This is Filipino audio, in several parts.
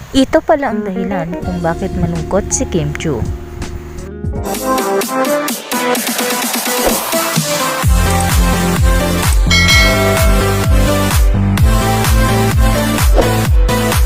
Ito pala ang dahilan kung bakit malungkot si Kim Chiu.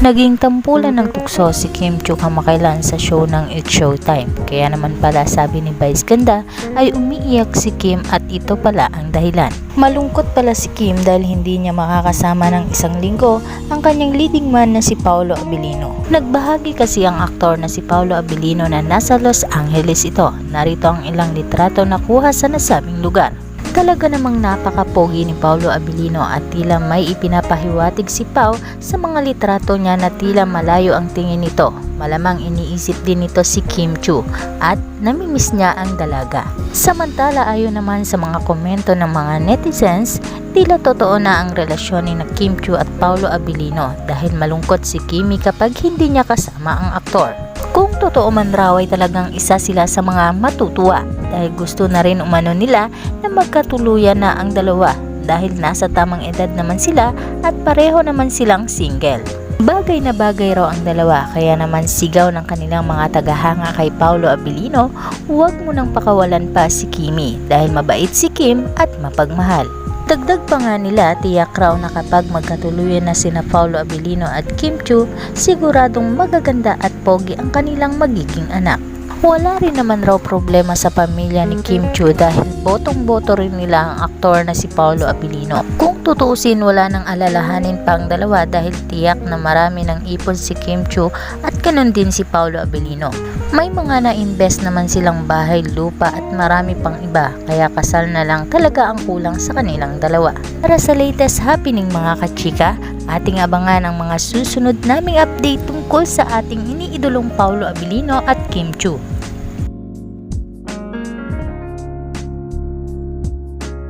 Naging tampulan ng tukso si Kim Chiu kamakailan sa show ng It's Showtime. Kaya naman pala sabi ni Vice Ganda ay umiiyak si Kim at ito pala ang dahilan. Malungkot pala si Kim dahil hindi niya makakasama ng isang linggo ang kanyang leading man na si Paolo Abilino. Nagbahagi kasi ang aktor na si Paolo Abilino na nasa Los Angeles ito. Narito ang ilang litrato na kuha sa nasabing lugar. Talaga namang napaka-pogi ni Paolo Abilino at tila may ipinapahiwatig si Pao sa mga litrato niya na tila malayo ang tingin nito. Malamang iniisip din nito si Kim Chiu at namimiss niya ang dalaga. Samantala ayon naman sa mga komento ng mga netizens, tila totoo na ang relasyon ni Kim Chiu at Paolo Abilino dahil malungkot si Kimi kapag hindi niya kasama ang aktor. Kung totoo man raw ay talagang isa sila sa mga matutuwa dahil gusto na rin umano nila na magkatuluyan na ang dalawa dahil nasa tamang edad naman sila at pareho naman silang single. Bagay na bagay raw ang dalawa kaya naman sigaw ng kanilang mga tagahanga kay Paolo Abilino, huwag mo nang pakawalan pa si Kimi dahil mabait si Kim at mapagmahal. Dagdag pa nga nila, tiyak raw na kapag magkatuluyan na sina Paolo Abilino at Kim Chiu, siguradong magaganda at pogi ang kanilang magiging anak. Wala rin naman raw problema sa pamilya ni Kim Chiu dahil botong-boto rin nila ang aktor na si Paolo Abilino. Kung tutuusin, wala nang alalahanin pa ang dalawa dahil tiyak na marami ng ipon si Kim Chiu at ganun din si Paolo Abilino. May mga na-invest naman silang bahay, lupa at marami pang iba kaya kasal na lang talaga ang kulang sa kanilang dalawa. Para sa latest happening mga kachika, ating abangan ang mga susunod naming update tungkol sa ating iniidolong Paolo Abilino at Kim Chiu.